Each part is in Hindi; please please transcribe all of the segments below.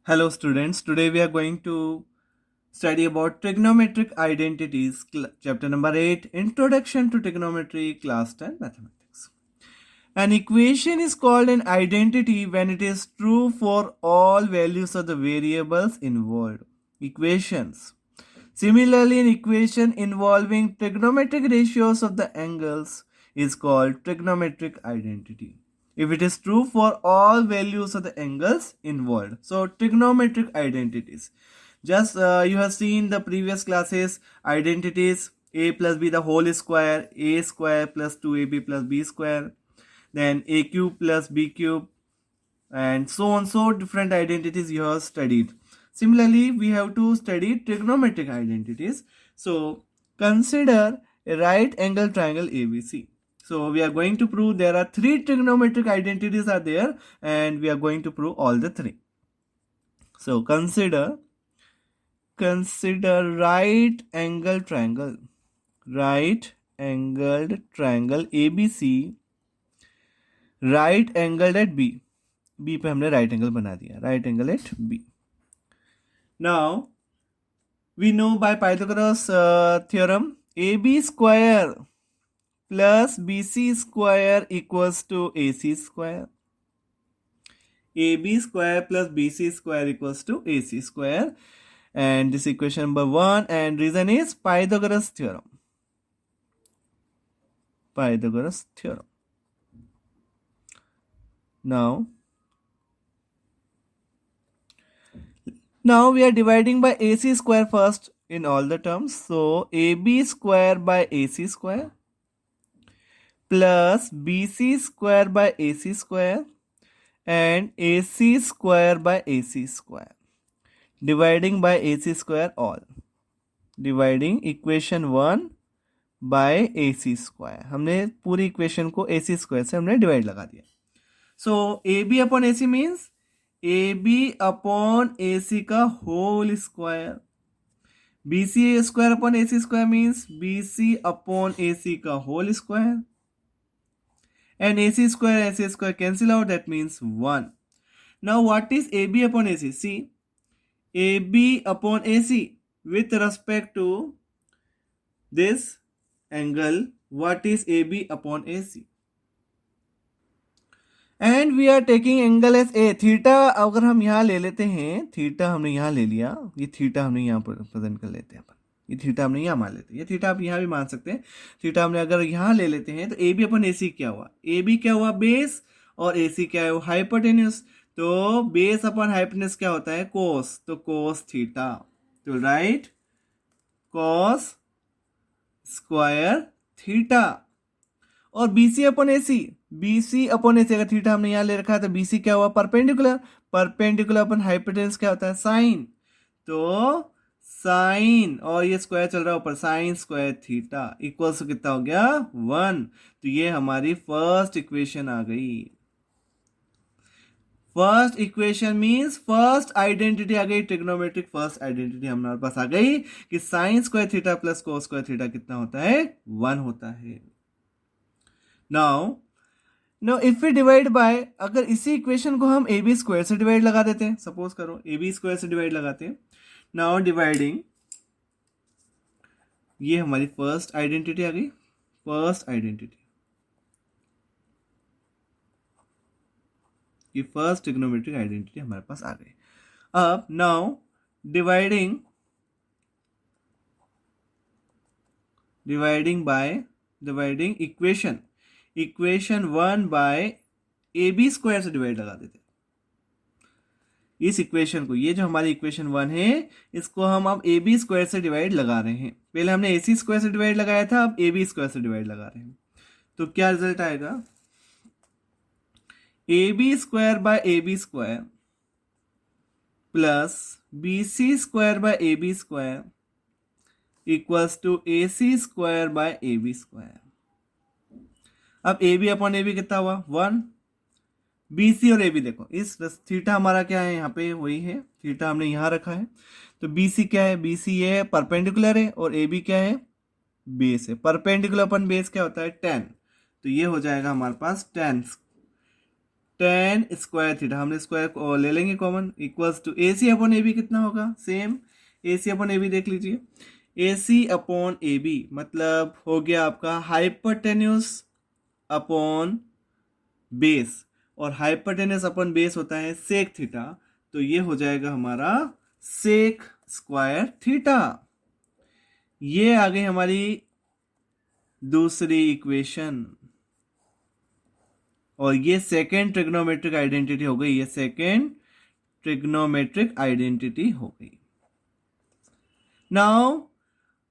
Hello students, today we are going to study about trigonometric identities, chapter number 8, Introduction to Trigonometry, class 10 Mathematics. An equation is called an identity when it is true for all values of the variables involved. Equations. Similarly, an equation involving trigonometric ratios of the angles is called trigonometric identity if it is true for all values of the angles involved. So trigonometric identities. Just you have seen the previous classes identities a plus b the whole square, a square plus 2ab plus b square, then a cube plus b cube, and so on. So different identities you have studied. Similarly, we have to study trigonometric identities. So consider a right angle triangle ABC. So we are going to prove there are three trigonometric identities are there, and we are going to prove all the three. So consider right angled triangle ABC, right angled at B पे हमने right angle बना दिया, right angle at B. Now we know by Pythagoras theorem AB square plus BC square equals to AC square. AB square plus BC square equals to AC square, and this equation number 1, and reason is Pythagoras theorem. Now we are dividing by AC square first in all the terms. So AB square by AC square plus BC square by AC square and AC square by AC square. Dividing by AC square all. Dividing equation 1 by AC square. हमने पूरी इक्वेशन को AC square से हमने डिवाइड लगा दिया. So AB upon AC means AB upon AC का whole square. BC square upon AC square means BC upon AC का whole square. And AC square cancel out, that means 1. Now what is AB upon AC? See, AB upon AC with respect to this angle, what is AB upon AC? And we are taking angle as A. Theta अगर हम यहाँ ले लेते हैं, थीटा हमने यहाँ ले लिया, ये थीटा हमने यहाँ प्रेजेंट कर लेते हैं, ये थीटा हमने यहाँ मान लेते हैं, ये थीटा आप यहाँ भी मान सकते हैं. थीटा हमने अगर यहाँ ले लेते हैं तो ए बी अपन ए सी क्या हुआ, ए बी क्या हुआ बेस और ए सी क्या है हाइपोटेन्यूस. तो बेस अपन हाइपोटेन्यूस क्या होता है कोस, तो कोस थीटा. तो राइट कोस स्क्वायर थीटा. और BC upon AC, BC upon AC अगर थीटा हमने यहाँ ले रखा है तो BC क्या हुआ परपेंडिकुलर अपन हाइपोटेन्यूस क्या होता है साइन. तो साइन और ये स्क्वायर चल रहा है ऊपर, साइन स्क्वायर थीटा इक्वल्स कितना हो गया 1. तो ये हमारी फर्स्ट इक्वेशन आ गई. First equation means first identity आ गई, ट्रिग्नोमेट्रिक फर्स्ट आइडेंटिटी हमारे पास आ गई कि sine square theta plus cos square theta कितना होता है 1 होता है. Now if we divide by, अगर इसी इक्वेशन को हम AB स्क्वायर से डिवाइड लगा देते हैं, सपोज करो AB स्क्वायर से डिवाइड लगाते हैं. नाउ डिवाइडिंग, ये हमारी फर्स्ट आइडेंटिटी आ गई, फर्स्ट आइडेंटिटी, ये फर्स्ट ट्रिग्नोमेट्रिक आइडेंटिटी हमारे पास आ गई. अब now dividing equation 1 by AB square से डिवाइड लगा देते. इस इक्वेशन को, ये जो हमारी इक्वेशन 1 है, इसको हम अब AB स्क्वायर से डिवाइड लगा रहे हैं. पहले हमने AC स्क्वायर से डिवाइड लगाया था, अब AB स्क्वायर से डिवाइड लगा रहे हैं. तो क्या रिजल्ट आएगा, AB square by AB square plus BC square by AB square equals to AC square by AB square. अब AB अपॉन AB कितना हुआ 1. BC और AB देखो, इस थीटा हमारा क्या है यहाँ पे वही है, थीटा हमने यहाँ रखा है. तो BC क्या है, BC ये है परपेंडिकुलर है, और AB क्या है बेस है. परपेंडिकुलर अपन बेस क्या होता है 10. तो ये हो जाएगा हमारे पास 10 टेन स्क्वायर थीटा, हमने स्क्वायर ले लेंगे common, equals to A C upon A B कितना होगा, same A C upon A B देख लीजिए, ए सी अपॉन ए बी मतलब हो गया आपका हाइपरटेन्यूस अपॉन बेस, और हाइपरटेन्यूस अपॉन बेस होता है सेक थीटा, तो ये हो जाएगा हमारा सेक स्क्वायर थीटा। ये आ गई हमारी दूसरी इक्वेशन, और ये सेकेंड ट्रिग्नोमेट्रिक आइडेंटिटी हो गई, ये सेकेंड ट्रिग्नोमेट्रिक आइडेंटिटी हो गई। नाउ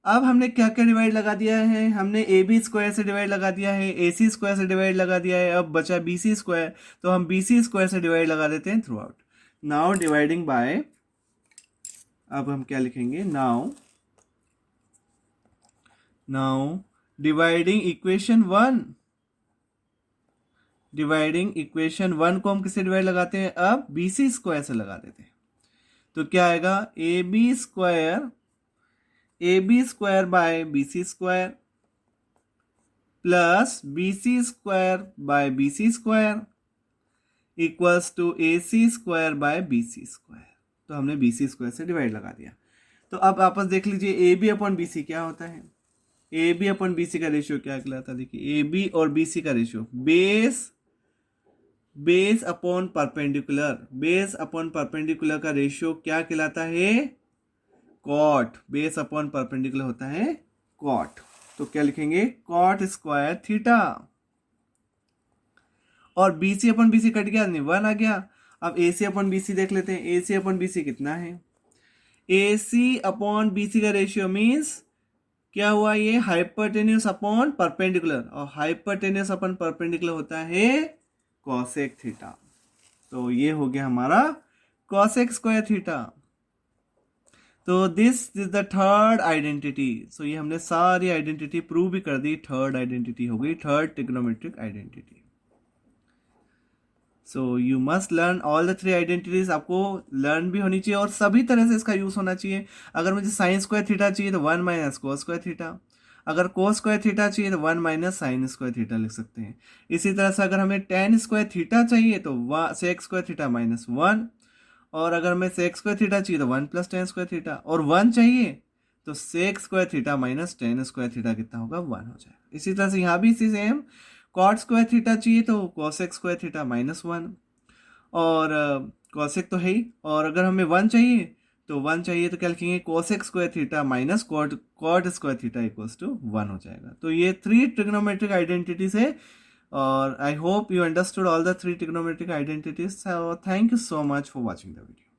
अब हमने क्या क्या डिवाइड लगा दिया है, हमने ए बी स्क्वायर से डिवाइड लगा दिया है, ए सी स्क्वायर से डिवाइड लगा दिया है, अब बचा बी सी स्क्वायर, तो हम बी सी स्क्वायर से डिवाइड लगा देते हैं through out. Now dividing by, अब हम क्या लिखेंगे, now dividing equation one, dividing equation one को हम किससे डिवाइड लगाते हैं, अब बी सी स्क्वायर से लगा देते हैं, तो क्या आएगा A B square by B C square plus B C square by B C square equals to A C square by B C square. तो हमने बी सी स्क्वायर से डिवाइड लगा दिया। तो अब आपस देख लीजिए A B upon B C क्या होता है, A B upon B C का रेशियो क्या कहलाता है, देखिए ए बी और बी सी का रेशियो बेस अपॉन परपेंडिकुलर का रेशियो क्या कहलाता है, कॉट, बेस अपॉन परपेंडिकुलर होता है कॉट, तो क्या लिखेंगे कॉट स्क्वायर थीटा, और B C upon B C कट गया, 1 आ गया। अब ए सी अपॉन बी सी देख लेते हैं, ए सी अपॉन बी सी कितना है, ए सी अपॉन बी सी का रेशियो मीन्स क्या हुआ, ये हाइपरटेन्यूस अपॉन परपेंडिकुलर, और हाइपरटेन्यूस अपॉन परपेंडिकुलर होता है कॉसेक थीटा, तो ये हो गया हमारा कॉसेक स्क्वायर थीटा। तो this is the third identity. So ये हमने सारी आइडेंटिटी प्रूव भी कर दी, थर्ड आइडेंटिटी हो गई, third trigonometric identity. So you must learn all the three identities, आपको लर्न भी होनी चाहिए और सभी तरह से इसका यूज होना चाहिए। अगर मुझे साइन स्क्वायर थीटा चाहिए तो 1 माइनस कोस स्क्वायर थीटा, अगर कोस स्क्वायर थीटा चाहिए तो 1 माइनस साइन स्क्वायर थीटा लिख सकते हैं। इसी तरह से अगर हमें टेन स्क्वायर थीटा चाहिए तो सेक स्क्वायर थीटा माइनस 1, और अगर हमें सेक स्क्वायर थीटा चाहिए तो 1 प्लस टेन स्क्वायर थीटा, और 1 चाहिए तो sec square theta minus tan square theta कितना होगा, 1 हो जाएगा। इसी तरह से यहाँ भी इसी सेम, कॉट स्क्वायर थीटा चाहिए तो कॉसेक स्क्वायर थीटा माइनस 1, और कॉसेक तो है ही, और अगर हमें 1 चाहिए तो क्या लिखेंगे, cosec square theta minus cot square theta equals to 1 हो जाएगा। तो ये 3 ट्रिग्नोमेट्रिक आइडेंटिटीज है, और I hope you understood all the 3 trigonometric identities. So thank you so much for watching the video.